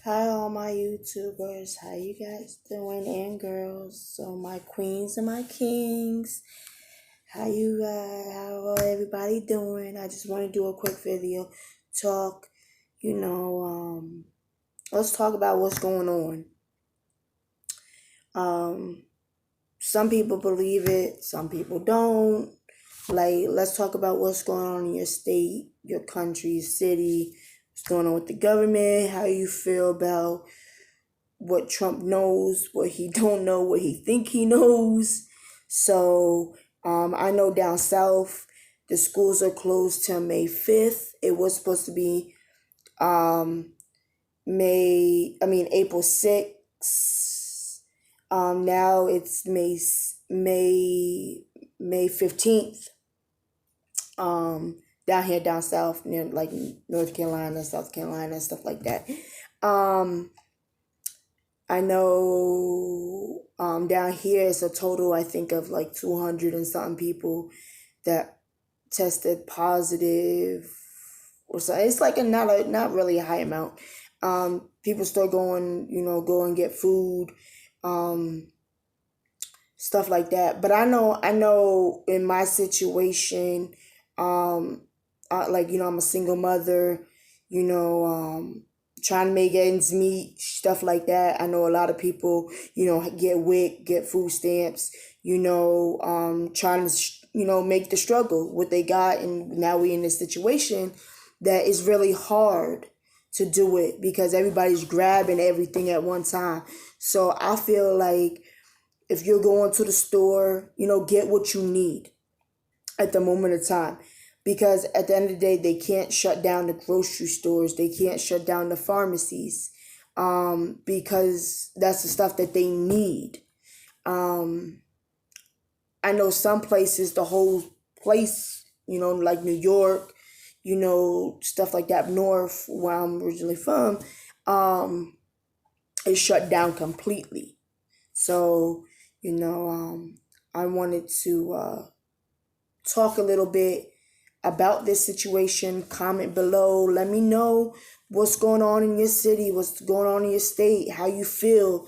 Hi, all my YouTubers. How you guys doing, and girls? So my queens and my kings. How everybody doing? I just want to do a quick video, talk. You know, let's talk about what's going on. Some people believe it, some people don't. Like, let's talk about what's going on in your state, your country, city. What's going on with the government? How you feel about what Trump knows, what he don't know, what he think he knows. So I know down south the schools are closed till May 5th. It was supposed to be April 6th. Now it's May 15th. Down here down south near like North Carolina, South Carolina, stuff like that. I know down here it's a total, I think, of like 200 and something people that tested positive or so. It's like not really a high amount. People still going, go and get food, stuff like that. But I know in my situation, I'm a single mother, trying to make ends meet, stuff like that. I know a lot of people, get WIC, get food stamps, trying to, make the struggle what they got. And now we in this situation that is really hard to do it because everybody's grabbing everything at one time. So I feel like if you're going to the store, get what you need at the moment of time. Because at the end of the day, they can't shut down the grocery stores. They can't shut down the pharmacies because that's the stuff that they need. I know some places, the whole place, like New York, stuff like that, north, where I'm originally from, is shut down completely. So, I wanted to talk a little bit about this situation. Comment below. Let me know what's going on in your city, what's going on in your state, how you feel.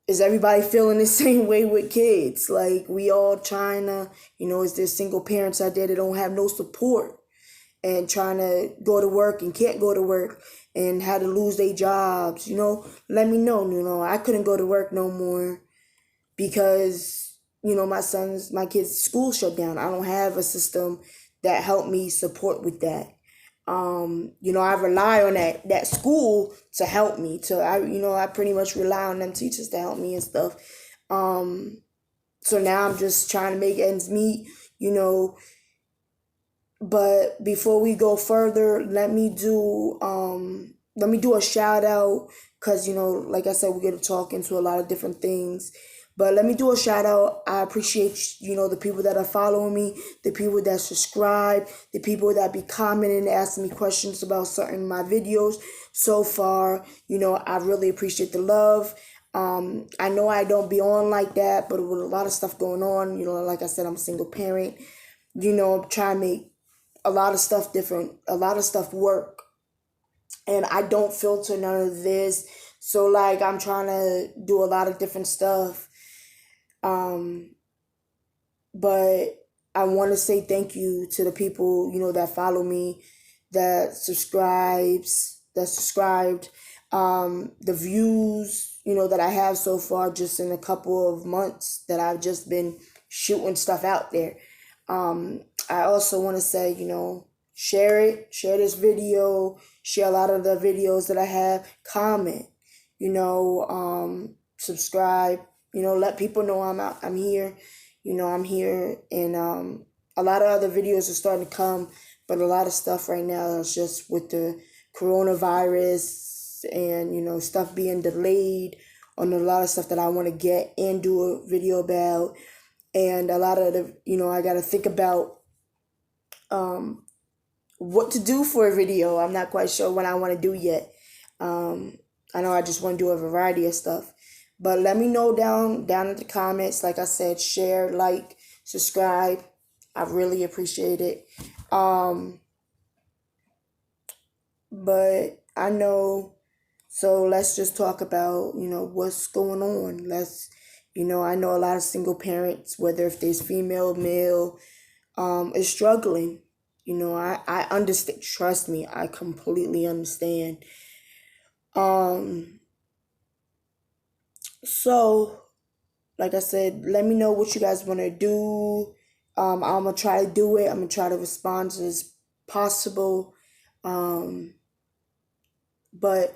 Is everybody feeling the same way with kids? Like, we all trying to, is there single parents out there that don't have no support and trying to go to work and can't go to work and had to lose their jobs? Let me know. I couldn't go to work no more because my kids' school shut down. I don't have a system that helped me support with that. I rely on that school to help me. I pretty much rely on them teachers to help me and stuff. So now I'm just trying to make ends meet, But before we go further, let me do a shout out because like I said, we're gonna talk into a lot of different things. But let me do a shout out. I appreciate the people that are following me, the people that subscribe, the people that be commenting, asking me questions about certain my videos. So far, I really appreciate the love. I know I don't be on like that, but with a lot of stuff going on, like I said, I'm a single parent. I'm trying to make a lot of stuff different, a lot of stuff work. And I don't filter none of this. So like I'm trying to do a lot of different stuff. But I want to say thank you to the people, that follow me, that subscribed, the views, that I have so far just in a couple of months that I've just been shooting stuff out there. I also want to say, share this video, share a lot of the videos that I have, comment, subscribe, let people know I'm here, I'm here, and a lot of other videos are starting to come, but a lot of stuff right now is just with the coronavirus and, stuff being delayed on a lot of stuff that I want to get and do a video about. And a lot of the, I got to think about what to do for a video. I'm not quite sure what I want to do yet. I know I just want to do a variety of stuff. But let me know down in the comments. Like I said, share, like, subscribe. I really appreciate it. But I know. So let's just talk about, what's going on. I know a lot of single parents, whether if there's female, male, is struggling. I understand. Trust me, I completely understand. Um, so like I said, let me know what you guys want to do. I'm gonna try to do it. I'm gonna try to respond as possible. Um, but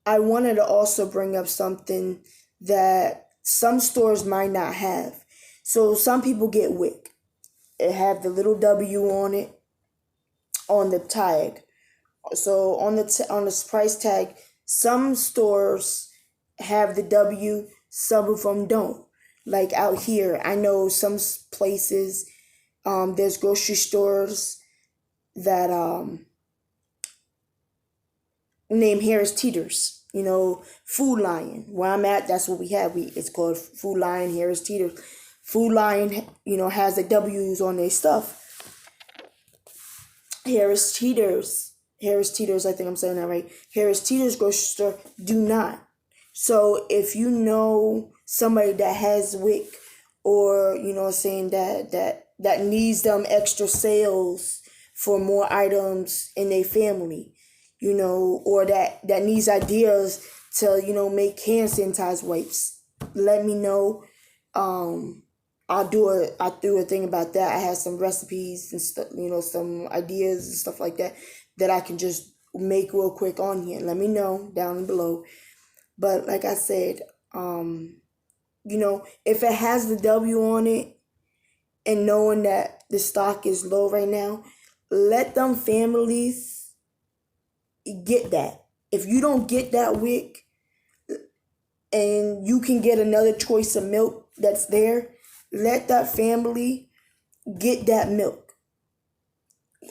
I wanted to also bring up something that some stores might not have. So some people get WIC. It have the little W on it on the tag. So on this price tag, some stores have the W, some of them don't. Like out here, I know some places, there's grocery stores that name Harris Teeters. Food Lion. Where I'm at, that's what we have. It's called Food Lion, Harris Teeters. Food Lion, has the W's on their stuff. Harris Teeters, I think I'm saying that right. Harris Teeters grocery store do not. So if you know somebody that has WIC, or saying that needs them extra sales for more items in their family, or that needs ideas to make hand sanitizer wipes, let me know. I'll do a thing about that. I have some recipes and stuff, some ideas and stuff like that I can just make real quick on here. Let me know down below. But like I said, if it has the W on it, and knowing that the stock is low right now, let them families get that. If you don't get that WIC and you can get another choice of milk that's there, let that family get that milk,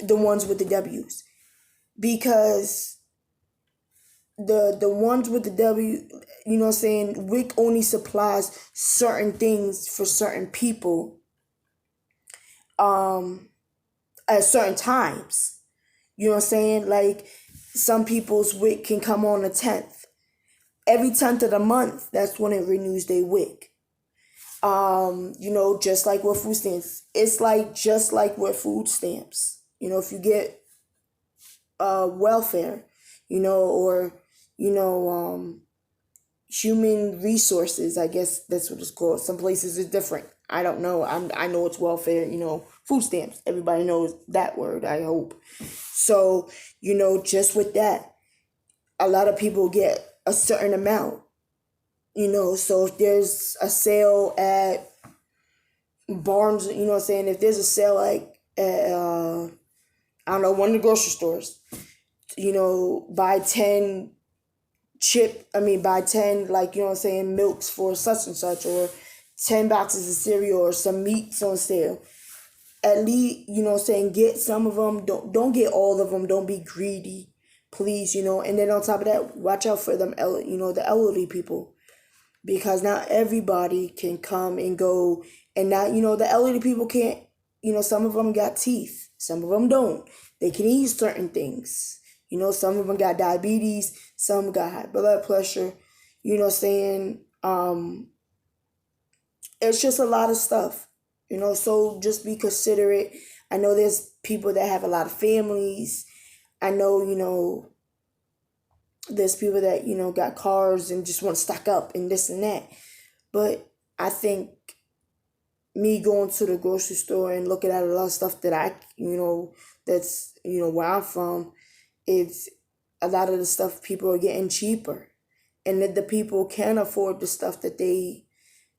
the ones with the W's, because the ones with the W, WIC only supplies certain things for certain people at certain times. Like some people's WIC can come on the 10th. Every 10th of the month, that's when it renews their WIC. Just like with food stamps. It's just like with food stamps. If you get welfare, or human resources, I guess that's what it's called. Some places it's different. I don't know. I know it's welfare, food stamps. Everybody knows that word, I hope. So, just with that, a lot of people get a certain amount. So if there's a sale at Barnes, if there's a sale at I don't know, one of the grocery stores, buy 10 buy 10, milks for such and such, or 10 boxes of cereal, or some meats on sale. At least, get some of them. Don't get all of them. Don't be greedy, please, and then on top of that, watch out for them, the elderly people. Because not everybody can come and go, and not, the elderly people can't, some of them got teeth, some of them don't. They can eat certain things. Some of them got diabetes, some got high blood pressure, it's just a lot of stuff, so just be considerate. I know there's people that have a lot of families. I know, there's people that, got cars and just want to stock up and this and that. But I think me going to the grocery store and looking at a lot of stuff that that's, where I'm from, it's a lot of the stuff people are getting cheaper. And that the people can afford the stuff that they,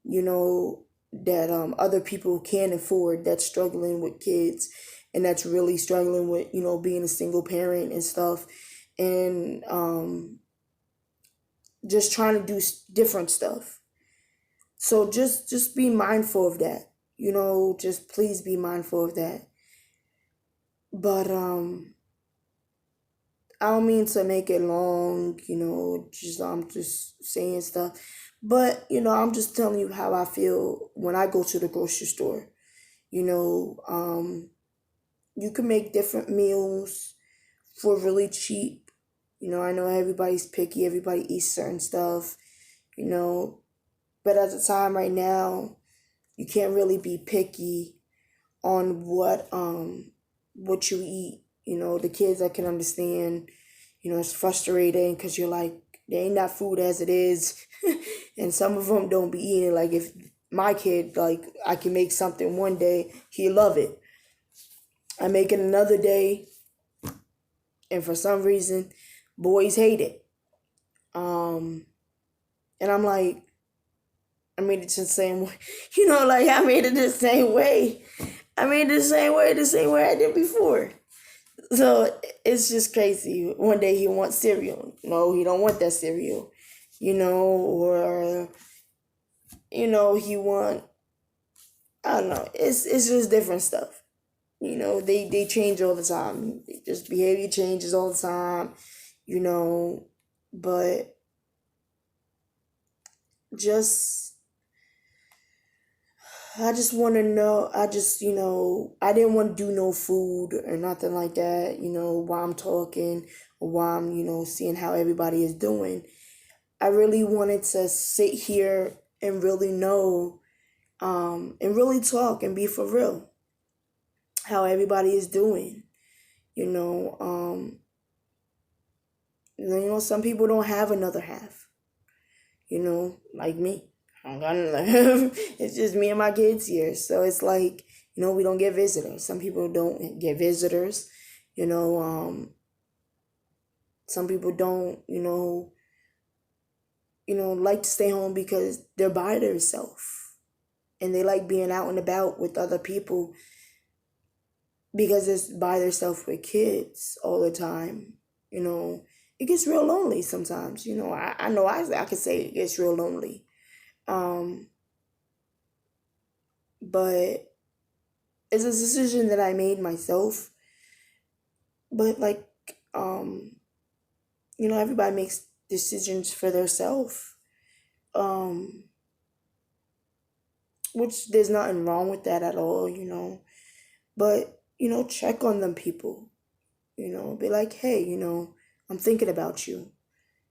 that other people can't afford, that's struggling with kids, and that's really struggling with, being a single parent and stuff. And just trying to do different stuff. So just be mindful of that. Just please be mindful of that. But I don't mean to make it long, I'm just saying stuff. But, I'm just telling you how I feel when I go to the grocery store. You can make different meals for really cheap. I know everybody's picky, everybody eats certain stuff, but at the time right now, you can't really be picky on what you eat. The kids, I can understand, it's frustrating because you're like, there ain't that food as it is. And some of them don't be eating. Like, if my kid, like, I can make something one day, he love it. I make it another day, and for some reason, boys hate it. And I'm like, I made it the same way. Like, I made it the same way. I made it the same way I did before. So it's just crazy. One day he wants cereal. No, he don't want that cereal. Or he want, I don't know. It's just different stuff. They change all the time. Just behavior changes all the time. But I just want to know. I didn't want to do no food or nothing like that, while I'm talking or while I'm, seeing how everybody is doing. I really wanted to sit here and really know, and really talk and be for real how everybody is doing. Some people don't have another half, like me. I don't got another half. It's just me and my kids here. So it's like, we don't get visitors. Some people don't get visitors. Some people don't, like to stay home because they're by themselves. And they like being out and about with other people because it's by themselves with kids all the time. It gets real lonely sometimes. I know I could say it gets real lonely. But it's a decision that I made myself. But like, everybody makes decisions for themselves. Which there's nothing wrong with that at all, But, check on them people. Be like, hey, I'm thinking about you.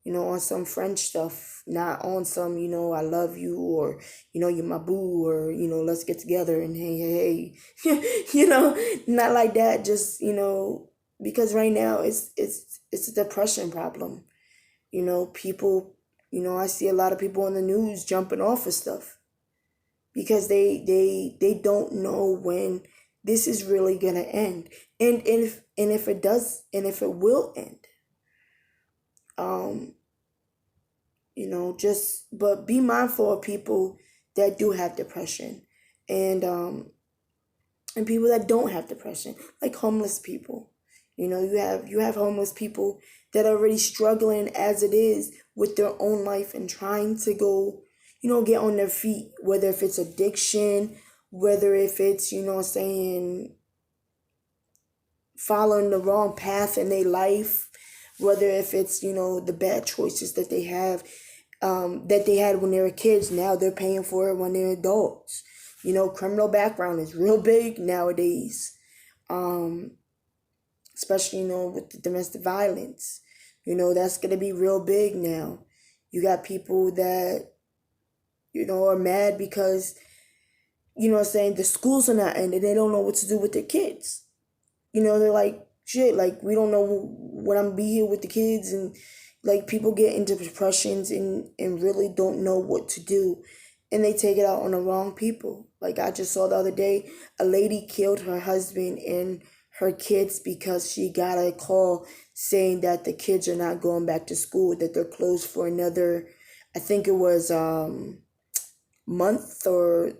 On some French stuff, not on some, I love you, or, you're my boo, or, let's get together and hey, not like that. Just, because right now it's a depression problem. People, I see a lot of people on the news jumping off of stuff because they don't know when this is really gonna end, and if it does, and if it will end. But be mindful of people that do have depression, and people that don't have depression, like homeless people. You have homeless people that are already struggling as it is with their own life and trying to go, get on their feet, whether if it's addiction, whether if it's, saying following the wrong path in their life, whether if it's, the bad choices that they have, that they had when they were kids. Now they're paying for it when they're adults. Criminal background is real big nowadays. Especially, with the domestic violence. That's going to be real big now. You got people that, are mad because, the schools are not ending. They don't know what to do with their kids. They're like, shit, like, we don't know when I'm going to be here with the kids. And, like, people get into depressions and really don't know what to do. And they take it out on the wrong people. Like, I just saw the other day, a lady killed her husband and her kids because she got a call saying that the kids are not going back to school, that they're closed for another, I think it was month or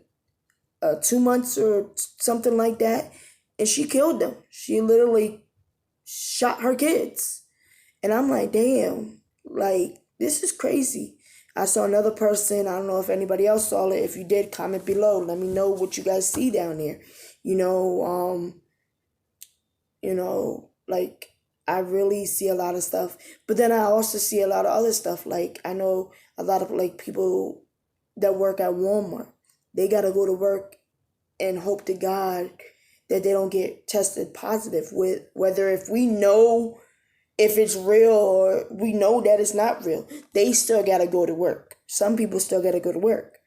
2 months or something like that. And she killed them. She literally shot her kids. And I'm like, damn, like, this is crazy. I saw another person. I don't know if anybody else saw it. If you did, comment below. Let me know what you guys see down there. Like, I really see a lot of stuff. But then I also see a lot of other stuff. Like, I know a lot of, like, people that work at Walmart. They got to go to work and hope to God that they don't get tested positive with, whether if we know if it's real or we know that it's not real, they still gotta go to work. Some people still gotta go to work.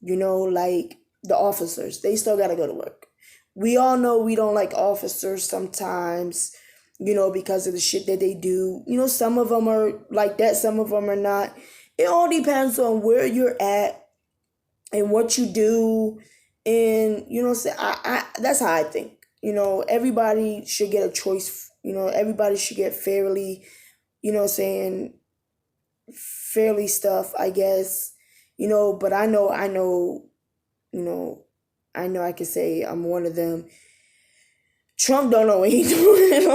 Like the officers, they still gotta go to work. We all know we don't like officers sometimes, because of the shit that they do. Some of them are like that, some of them are not. It all depends on where you're at and what you do. And, that's how I think. Everybody should get a choice. Everybody should get fairly, fairly stuff, I guess. But I know, I can say I'm one of them. Trump don't know what he's doing.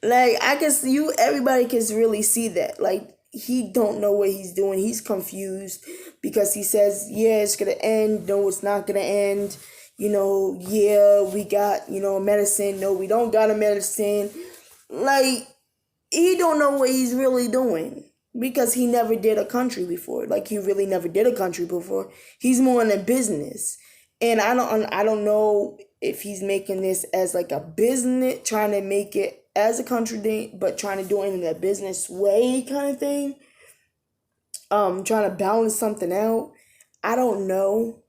Like, I guess everybody can really see that. Like, he don't know what he's doing. He's confused because he says, yeah, it's gonna end. No, it's not gonna end. Yeah, we got, medicine. No, we don't got a medicine. Like, he don't know what he's really doing because he never did a country before. Like, he really never did a country before. He's more in a business. And I don't know if he's making this as like a business, trying to make it as a country thing, but trying to do it in a business way kind of thing. Trying to balance something out. I don't know.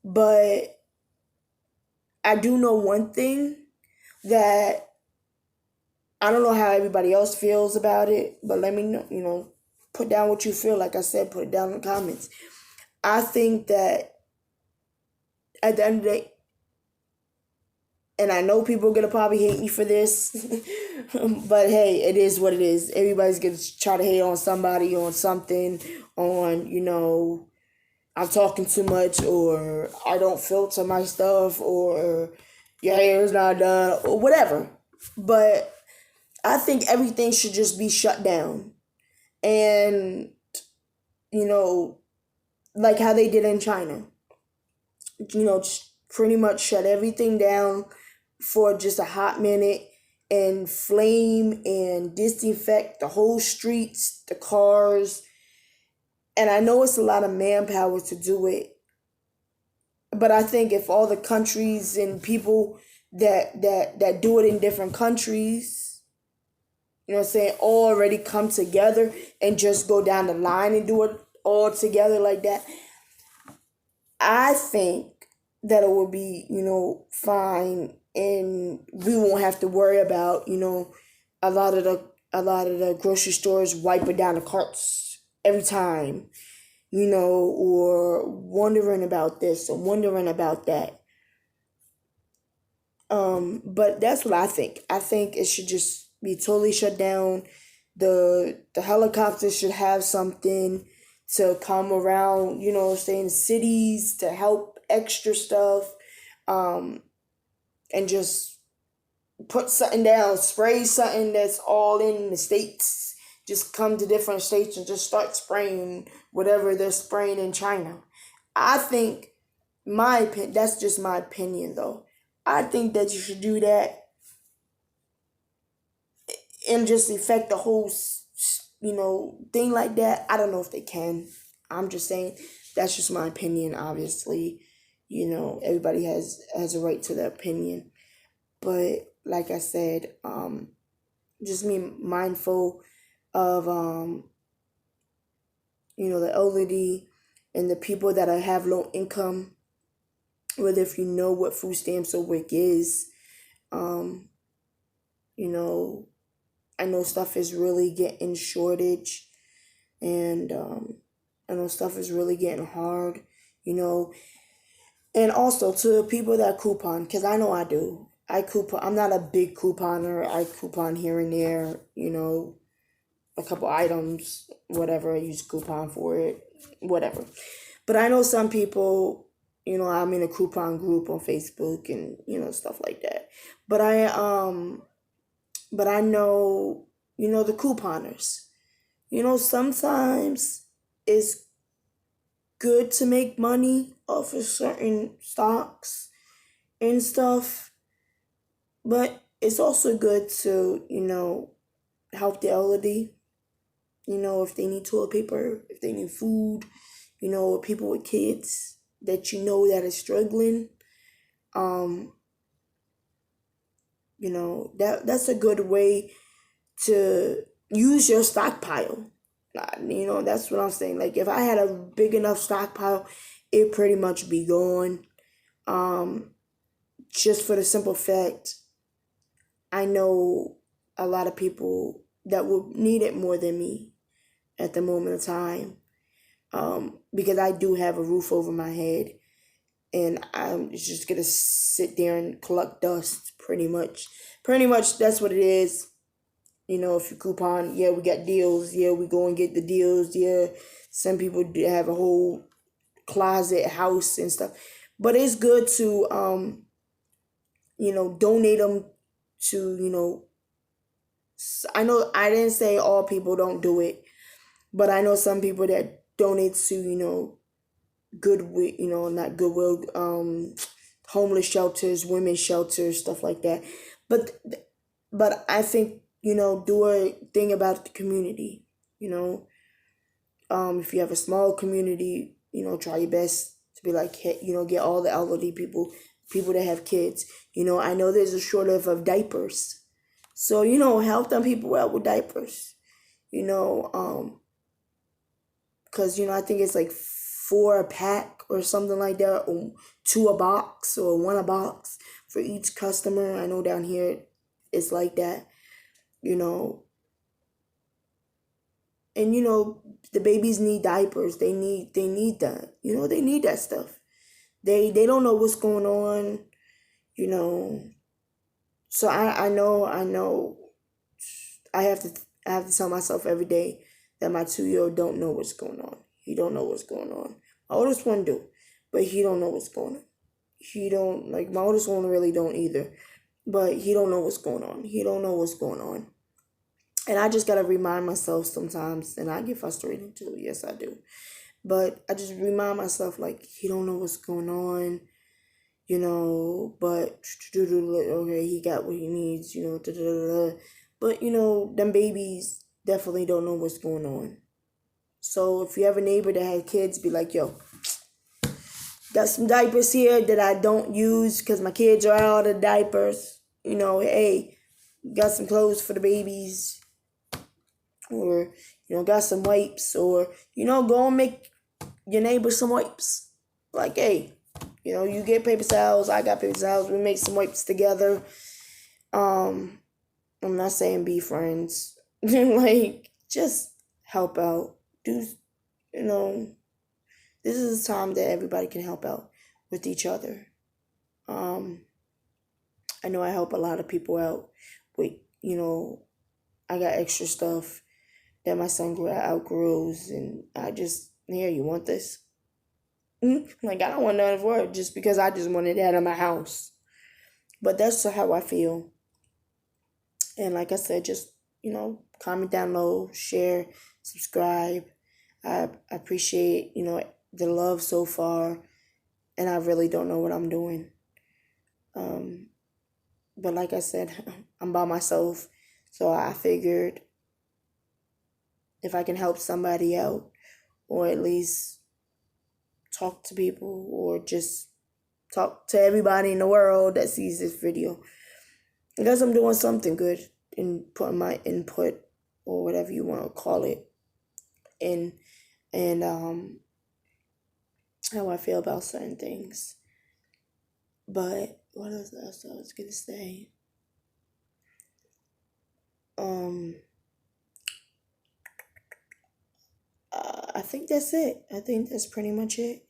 But I do know one thing, that I don't know how everybody else feels about it, but let me know, put down what you feel. Like I said, put it down in the comments. I think that at the end of the day, and I know people are going to probably hate me for this, but hey, it is what it is. Everybody's going to try to hate on somebody, on something, on, I'm talking too much, or I don't filter my stuff, or your hair is not done, or whatever. But I think everything should just be shut down. And, like how they did in China. Just pretty much shut everything down for just a hot minute and flame and disinfect the whole streets, the cars. And I know it's a lot of manpower to do it. But I think if all the countries and people that do it in different countries, already come together and just go down the line and do it all together like that, I think that it will be, fine, and we won't have to worry about, a lot of the grocery stores wiping down the carts every time, or wondering about this or wondering about that. But that's what I think. I think it should just be totally shut down. The helicopters should have something to come around, stay in cities to help extra stuff, and just put something down, spray something that's all in the states. Just come to different states and just start spraying whatever they're spraying in China. I think, that's just my opinion though. I think that you should do that and just affect the whole, thing like that. I don't know if they can. I'm just saying, that's just my opinion, obviously. Everybody has a right to their opinion. But like I said, just be mindful of, the elderly and the people that have low income. Whether if you know what food stamps or WIC is, I know stuff is really getting shortage, and I know stuff is really getting hard, and also to people that coupon, because I know I do. I coupon. I'm not a big couponer. I coupon here and there, a couple items, whatever. I use coupon for it, whatever. But I know some people, I'm in a coupon group on Facebook and, stuff like that. But I know, the couponers. Sometimes it's good to make money off of certain stocks and stuff. But it's also good to, help the elderly. If they need toilet paper, if they need food, people with kids that that are struggling. That's a good way to use your stockpile. That's what I'm saying. Like, if I had a big enough stockpile, it pretty much be gone. Just for the simple fact, I know a lot of people that will need it more than me at the moment of time. Because I do have a roof over my head, and I'm just gonna sit there and collect dust, pretty much. Pretty much, that's what it is. If you coupon, yeah, we got deals. Yeah, we go and get the deals. Yeah, some people have a whole closet, house, and stuff. But it's good to, donate them to, I know I didn't say all people don't do it, but I know some people that donate to, Goodwill, not Goodwill, homeless shelters, women's shelters, stuff like that. But I think, do a thing about the community. If you have a small community, try your best to be like, get all the elderly people that have kids. I know there's a shortage of diapers. So, help them people out with diapers. Because, I think it's like 4 a pack or something like that, or 2 a box, or 1 a box for each customer. I know down here it's like that, and the babies need diapers. They need that. They need that stuff. They don't know what's going on, So I know I have to tell myself every day that my 2-year-old don't know what's going on. He don't know what's going on. My oldest one do, but he don't know what's going on. He don't, like, my oldest one really don't either, but he don't know what's going on. He don't know what's going on. And I just gotta remind myself sometimes, and I get frustrated too. Yes, I do. But I just remind myself, like, he don't know what's going on, but okay, he got what he needs, But, them babies definitely don't know what's going on. So if you have a neighbor that has kids, be like, yo, got some diapers here that I don't use because my kids are out of diapers. Hey, got some clothes for the babies. Or, got some wipes. Or, go and make your neighbor some wipes. Like, hey, you get paper towels, I got paper towels, we make some wipes together. I'm not saying be friends. Like, just help out. This is a time that everybody can help out with each other. I know I help a lot of people out with, I got extra stuff that my son outgrows, and I just, here, you want this? Like, I don't want none for it just because I just wanted that in my house. But that's how I feel. And like I said, just, comment down low, share, subscribe. I appreciate, the love so far. And I really don't know what I'm doing. But like I said, I'm by myself. So I figured if I can help somebody out, or at least talk to people, or just talk to everybody in the world that sees this video, I guess I'm doing something good and putting my input, or whatever you want to call it, in, and how I feel about certain things. But what else I was gonna say? I think that's it. I think that's pretty much it.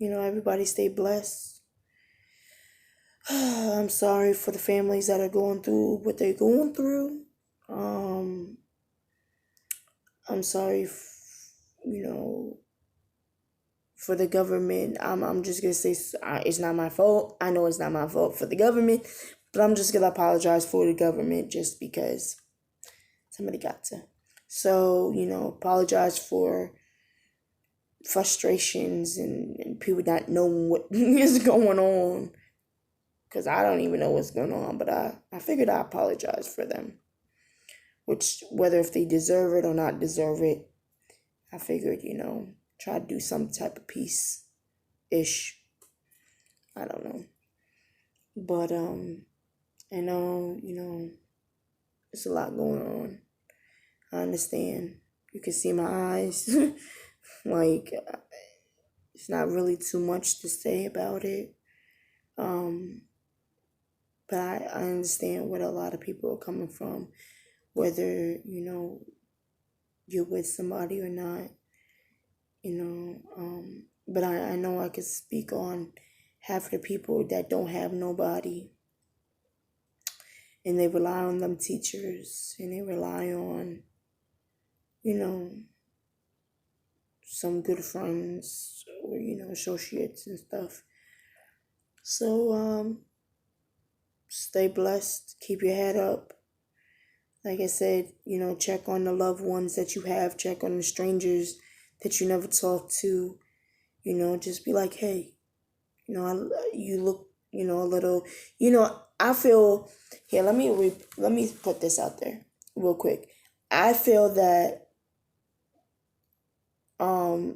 Everybody stay blessed. I'm sorry for the families that are going through what they're going through. I'm sorry, for the government. I'm just gonna say it's not my fault. I know it's not my fault for the government, but I'm just gonna apologize for the government just because somebody got to. So, apologize for frustrations and people not knowing what is going on, because I don't even know what's going on, but I figured I apologize for them, which, whether if they deserve it or not deserve it, I figured, try to do some type of peace-ish. I don't know. But, I know, It's a lot going on. I understand. You can see my eyes. Like, it's not really too much to say about it. Um, but I understand where a lot of people are coming from, whether, you're with somebody or not, but I know I could speak on half of the people that don't have nobody, and they rely on them teachers, and they rely on, you know, some good friends or, associates and stuff. So, stay blessed, keep your head up. Like I said, check on the loved ones that you have, check on the strangers that you never talk to, just be like, hey, you look, a little, I feel, here, let me put this out there real quick. I feel that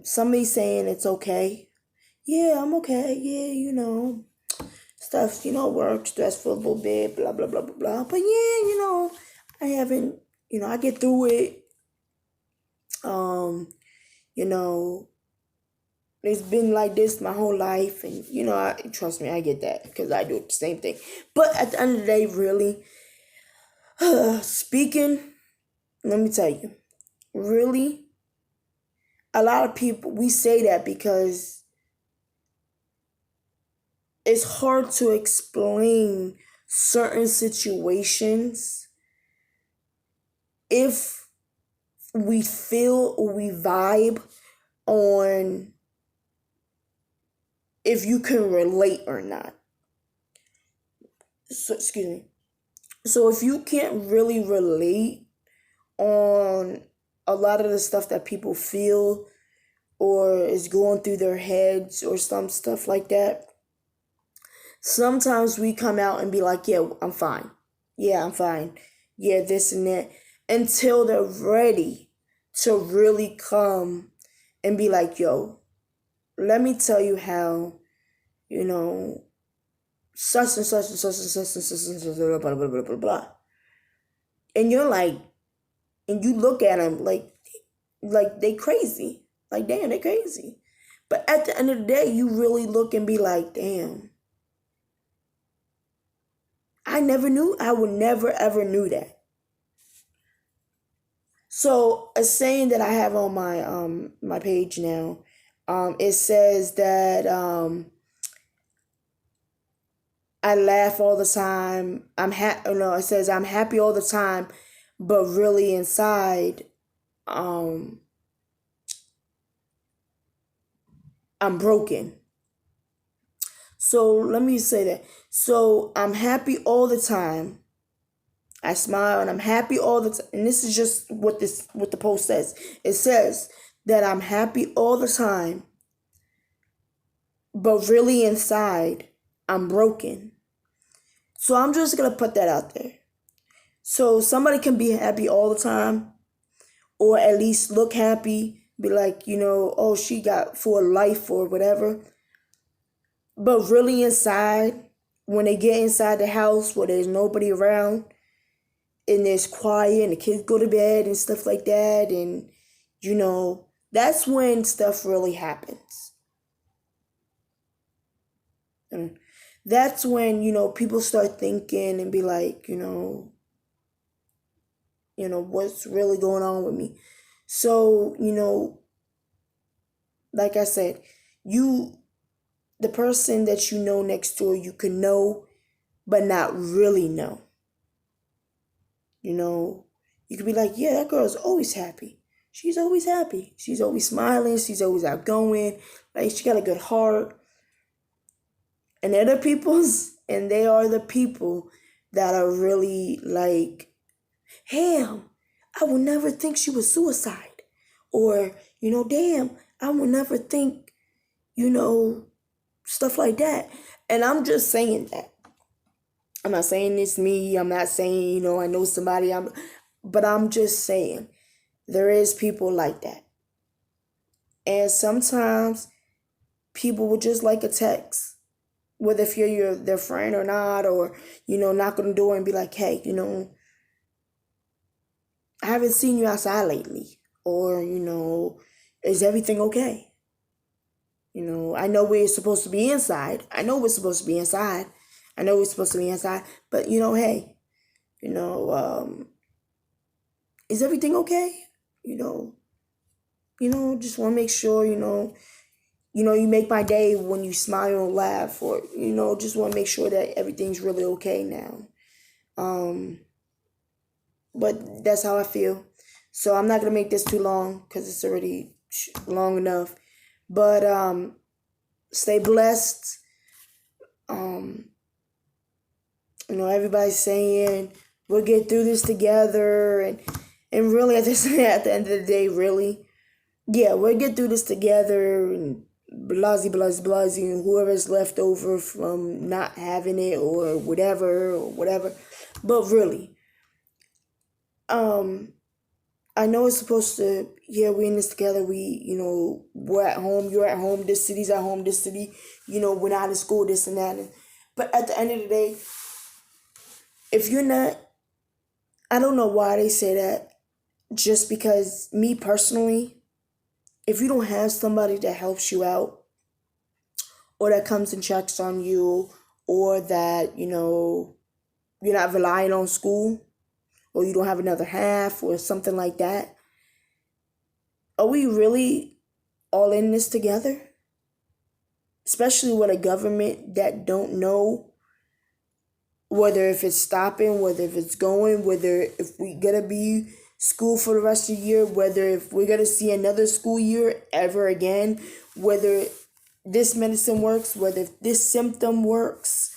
somebody saying it's okay. Yeah, I'm okay. Yeah, stuff, work, stressful a little bit, blah, blah, blah, blah, blah. But yeah, I haven't, I get through it. Um, you know, it's been like this my whole life. And, trust me, I get that because I do the same thing. But at the end of the day, really, speaking, let me tell you, really, a lot of people, we say that because it's hard to explain certain situations if we feel or we vibe on if you can relate or not. So, excuse me. So if you can't really relate on a lot of the stuff that people feel or is going through their heads or some stuff like that, sometimes we come out and be like, yeah, I'm fine. Yeah, I'm fine. Yeah, this and that. Until they're ready to really come and be like, yo, let me tell you how, such and such and such and such and such and such, blah, blah, blah, blah, blah, blah. And you're like, and you look at them like they crazy. Like, damn, they crazy. But at the end of the day, you really look and be like, damn, I would never ever knew that. So a saying that I have on my page now, it says that I laugh all the time. No, it says I'm happy all the time, but really inside, I'm broken. So let me say that. So I'm happy all the time. I smile and I'm happy all the time. And this is just what the post says. It says that I'm happy all the time, but really inside, I'm broken. So I'm just gonna put that out there. So somebody can be happy all the time, or at least look happy, be like, oh, she got for life or whatever. But really inside, when they get inside the house where there's nobody around and there's quiet and the kids go to bed and stuff like that, and that's when stuff really happens. And that's when, people start thinking and be like, what's really going on with me? So, like I said, the person that you know next door, you can know, but not really know. You could be like, yeah, that girl's always happy. She's always happy. She's always smiling. She's always outgoing. Like, she got a good heart. And other people's, and they are the people that are really like, damn, I would never think she was suicide. Or, damn, I would never think, stuff like that. And I'm just saying that. I'm not saying it's me. I'm not saying, I know somebody. But I'm just saying there is people like that. And sometimes people would just like a text, whether if you're their friend or not, or, knock on the door and be like, hey, I haven't seen you outside lately. Or, is everything okay? I know we're supposed to be inside. I know we're supposed to be inside. I know we're supposed to be inside. But, hey, you know, um, is everything okay? You know, just want to make sure, you make my day when you smile and laugh, or, just want to make sure that everything's really okay now. Um, but that's how I feel. So I'm not going to make this too long because it's already long enough. But stay blessed. Um, everybody's saying we'll get through this together, and really at the end of the day, really, yeah, we'll get through this together, and blasey, and whoever's left over from not having it or whatever. But really, I know it's supposed to, yeah, we're in this together. We're at home, you're at home, this city's at home, this city, we're not in school, this and that. But at the end of the day, if you're not, I don't know why they say that, just because me personally, if you don't have somebody that helps you out, or that comes and checks on you, or that, you're not relying on school, or you don't have another half, or something like that, are we really all in this together? Especially with a government that don't know whether if it's stopping, whether if it's going, whether if we gonna be school for the rest of the year, whether if we're gonna see another school year ever again, whether this medicine works, whether if this symptom works,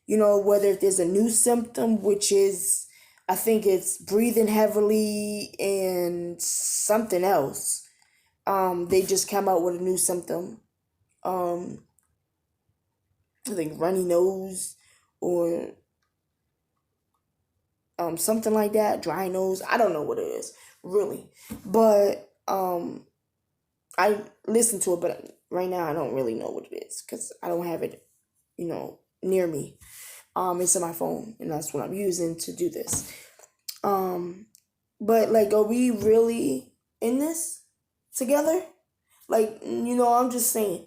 whether if there's a new symptom, which is, I think it's breathing heavily and something else. They just came out with a new symptom. I think runny nose, or something like that, dry nose. I don't know what it is, really. But I listened to it, but right now I don't really know what it is because I don't have it, near me. It's on my phone, and that's what I'm using to do this. But like, are we really in this together? Like, I'm just saying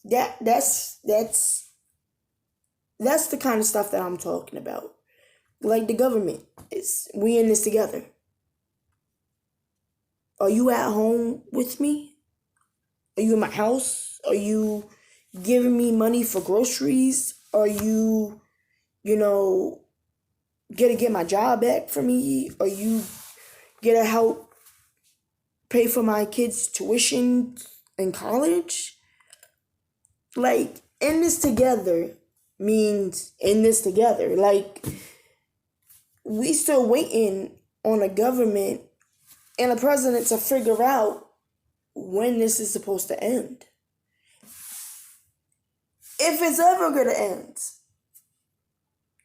that's the kind of stuff that I'm talking about. Like the government, we in this together. Are you at home with me? Are you in my house? Are you giving me money for groceries? Are you, you know, gonna get my job back for me? Are you gonna help pay for my kids' tuition in college? Like, in this together means in this together. Like, we still waiting on a government and a president to figure out when this is supposed to end. If it's ever gonna end.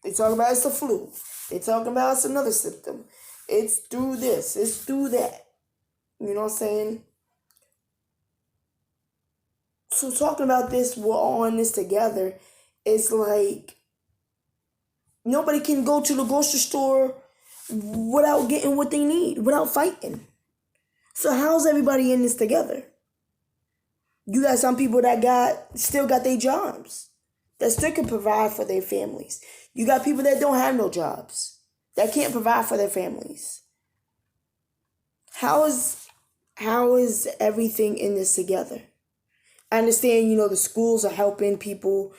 They talk about it's the flu. They talk about it's another symptom. It's through this. It's through that. You know what I'm saying? So talking about this, we're all in this together. It's like nobody can go to the grocery store without getting what they need, without fighting. So how's everybody in this together? You got some people that still got their jobs, that still can provide for their families. You got people that don't have no jobs, that can't provide for their families. How is everything in this together? I understand, the schools are helping people,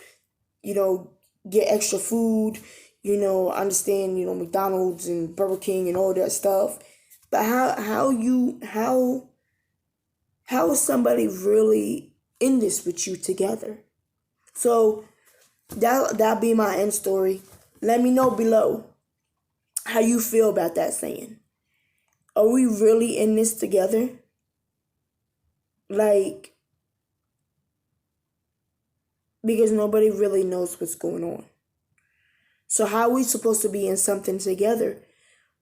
you know, get extra food, I understand, McDonald's and Burger King and all that stuff. But how is somebody really in this with you together? So that'll be my end story. Let me know below how you feel about that saying. Are we really in this together? Like, because nobody really knows what's going on. So how are we supposed to be in something together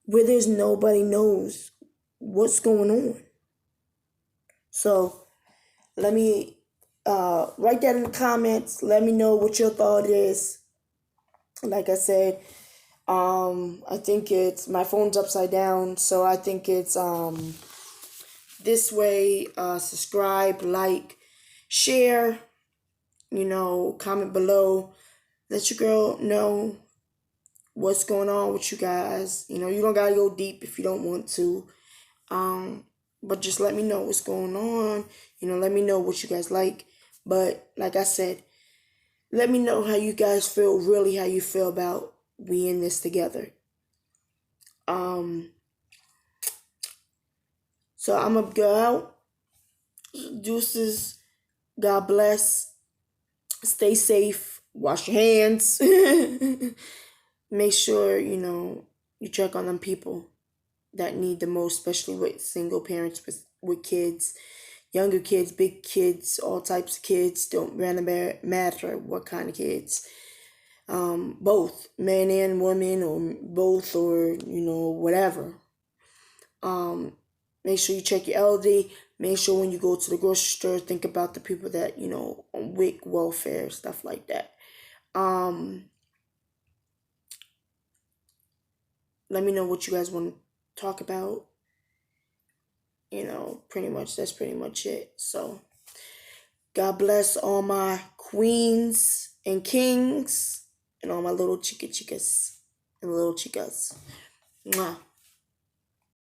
where there's nobody knows what's going on? So let me write that in the comments. Let me know what your thought is. Like I said, I think it's my phone's upside down, so I think it's this way. Subscribe, like, share, comment below. Let your girl know what's going on with you guys. You don't gotta go deep if you don't want to. But just let me know what's going on. Let me know what you guys like. But like I said, let me know how you guys feel, really how you feel about we in this together. So I'm gonna go out. Deuces. God bless. Stay safe. Wash your hands. Make sure, you check on them people that need the most, especially with single parents with kids, younger kids, big kids, all types of kids. Don't really matter what kind of kids. Both men and women, or both, or whatever. Make sure you check your elderly. Make sure when you go to the grocery store, think about the people that on WIC welfare, stuff like that. Let me know what you guys want to talk about. That's pretty much it. So, God bless all my queens and kings and all my little chicas and little chicas. Mwah.